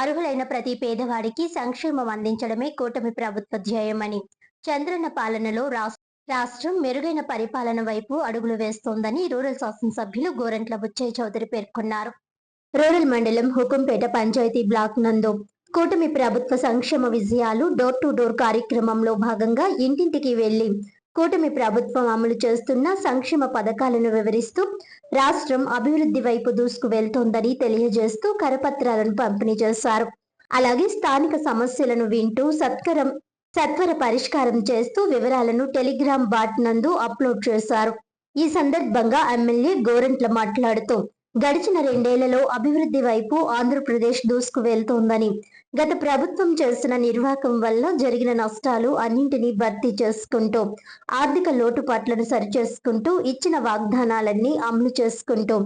అర్హులైన ప్రతి పేదవాడికి సంక్షేమం అందించడమే కూటమి ప్రభుత్వ ధ్యేయమని, చంద్రన్న పాలనలో రాష్ట్రం మెరుగైన పరిపాలన వైపు అడుగులు వేస్తోందని రూరల్ శాసనసభ్యులు గోరంట్ల బుచ్చయ్య చౌదరి పేర్కొన్నారు. రూరల్ మండలం హుకుంపేట పంచాయతీ బ్లాక్ నందు కూటమి ప్రభుత్వ సంక్షేమ విజయాలు డోర్ టు డోర్ కార్యక్రమంలో భాగంగా ఇంటింటికి వెళ్లి కూటమి ప్రభుత్వం అమలు చేస్తున్న సంక్షేమ పథకాలను వివరిస్తూ రాష్ట్రం అభివృద్ధి వైపు దూసుకు వెళ్తోందని తెలియజేస్తూ కరపత్రాలను పంపిణీ చేశారు. అలాగే స్థానిక సమస్యలను వింటూ సత్వర పరిష్కారం చేస్తూ వివరాలను టెలిగ్రామ్ బాట్ నందు అప్లోడ్ చేశారు. ఈ సందర్భంగా ఎమ్మెల్యే గోరంట్ల మాట్లాడుతూ గడిచిన 2 ఏళ్లలో అభివృద్ధి వైపు ఆంధ్రప్రదేశ్ దూసుకు వెళ్తోందని, గత ప్రభుత్వం చేసిన నిర్వాహకం వల్ల జరిగిన నష్టాలు అన్నింటినీ భర్తీ చేసుకుంటూ ఆర్థిక లోటుపాట్లను సరిచేసుకుంటూ ఇచ్చిన వాగ్దానాలన్నీ అమలు చేసుకుంటూ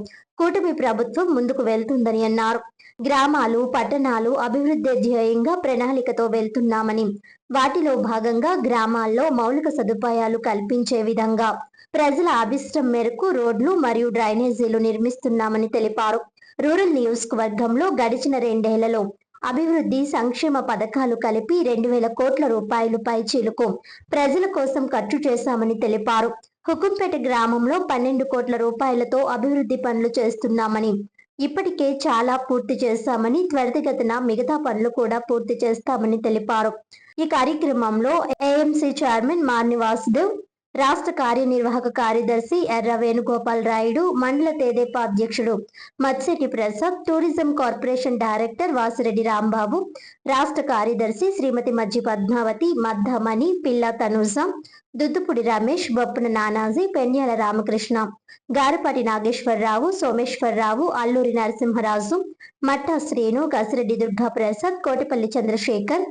కూటమి ప్రభుత్వం ముందుకు వెళ్తుందని అన్నారు. గ్రామాలు, పట్టణాలు అభివృద్ధి ధ్యేయంగా ప్రణాళికతో వెళ్తున్నామని, వాటిలో భాగంగా గ్రామాల్లో మౌలిక సదుపాయాలు కల్పించే విధంగా ప్రజల అభిష్టం మేరకు రోడ్లు మరియు డ్రైనేజీలు నిర్మిస్తున్నామని తెలిపారు. రూరల్ నియోజకవర్గంలో గడిచిన 2 ఏళ్లలో అభివృద్ధి సంక్షేమ పథకాలు కలిపి 2,000 కోట్ల రూపాయలు పైచిలుకు ప్రజల కోసం ఖర్చు చేశామని తెలిపారు. హుకుంపేట గ్రామంలో 12 కోట్ల రూపాయలతో అభివృద్ధి పనులు చేస్తున్నామని, ఇప్పటికే చాలా పూర్తి చేశామని, త్వరితగతిన మిగతా పనులు కూడా పూర్తి చేస్తామని తెలిపారు. ఈ కార్యక్రమంలో ఏఎంసీ చైర్మన్ మార్ని వాసుదేవ్, రాష్ట్ర కార్యనిర్వాహక కార్యదర్శి ఎర్ర వేణుగోపాల్ రాయుడు, మండల తెదేపా అధ్యక్షుడు Matsetti Prasad, tourism corporation director Vasireddy Rambabu, రాష్ట్ర కార్యదర్శి శ్రీమతి మజ్జి పద్మావతి, మద్దమణి, పిల్ల తనూజ, దుద్దుపుడి రమేష్, బొప్పన నానాజీ, పెన్యాల రామకృష్ణ, గారపాటి నాగేశ్వరరావు, సోమేశ్వరరావు, అల్లూరి నరసింహరాజు, మట్టా శ్రీను, కసిరెడ్డి దుర్గాప్రసాద్, కోటిపల్లి చంద్రశేఖర్,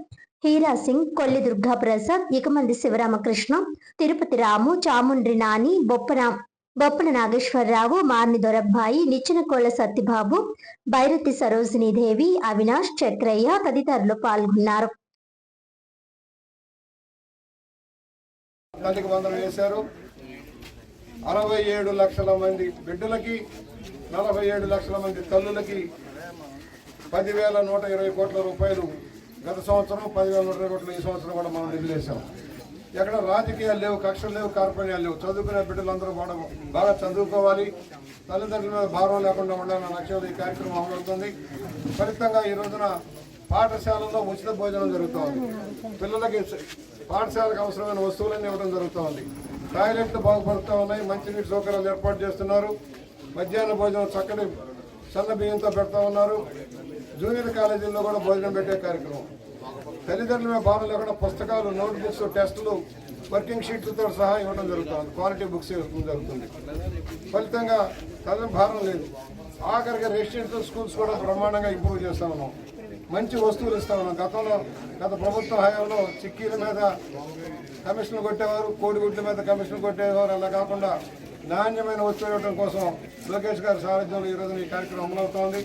హీరా సింగ్, కొల్లి దుర్గాప్రసాద్, ఇకమంది శివరామకృష్ణ, తిరుపతి రాము, చాముండ్రి నాని, బొప్పన నాగేశ్వరరావు, మార్ని దొరబ్బాయి, నిచ్చెనకోళ్ల సత్యబాబు, బైరతి సరోజినీదేవి, అవినాష్, చక్రయ్య తదితరులు పాల్గొన్నారు. తల్లికి వందనం వేశారు. 67 లక్షల మంది బిడ్డలకి, 47 లక్షల మంది తల్లులకి 10,120 కోట్ల రూపాయలు గత సంవత్సరం, 10,120 కోట్లు ఈ సంవత్సరం కూడా మనం నిధులేసాం. ఎక్కడ రాజకీయాలు లేవు, కక్షలు లేవు, కార్పణ్యాలు లేవు. చదువుకునే బిడ్డలందరూ కూడా బాగా చదువుకోవాలి, తల్లిదండ్రుల మీద భారం లేకుండా ఉండాలన్న లక్ష్యంలో ఈ కార్యక్రమం అమలవుతుంది. ఫలితంగా ఈ రోజున పాఠశాలల్లో ఉచిత భోజనం జరుగుతోంది. పిల్లలకి పాఠశాలకు అవసరమైన వస్తువులన్నీ ఇవ్వడం జరుగుతోంది. టాయిలెట్లు బాగుపడుతూ ఉన్నాయి, మంచినీటి సౌకర్యాలు ఏర్పాటు చేస్తున్నారు. మధ్యాహ్న భోజనం చక్కటి సన్న బియ్యంతో పెడతా ఉన్నారు. జూనియర్ కాలేజీల్లో కూడా భోజనం పెట్టే కార్యక్రమం. తల్లిదండ్రుల మీద భారం లేకుండా పుస్తకాలు, నోట్ బుక్స్, టెస్టులు, వర్కింగ్ షీట్లతో సహా ఇవ్వడం జరుగుతుంది. క్వాలిటీ బుక్స్ ఇవ్వడం జరుగుతుంది. ఫలితంగా తల్లి భారం లేదు. ఆఖరిగా రెసిడెన్షియల్ స్కూల్స్ కూడా బ్రహ్మాండంగా ఇంప్రూవ్ చేస్తా ఉన్నాం. మంచి వస్తువులు ఇస్తా ఉన్నాం. గత ప్రభుత్వ హయాంలో చిక్కీల మీద కమిషన్లు కొట్టేవారు, కోడిగుడ్ల మీద కమిషన్లు కొట్టేవారు. అలా కాకుండా నాణ్యమైన వస్తువులు ఇవ్వడం కోసం లోకేష్ గారి సారథ్యంలో ఈ రోజున ఈ కార్యక్రమం అమలవుతోంది.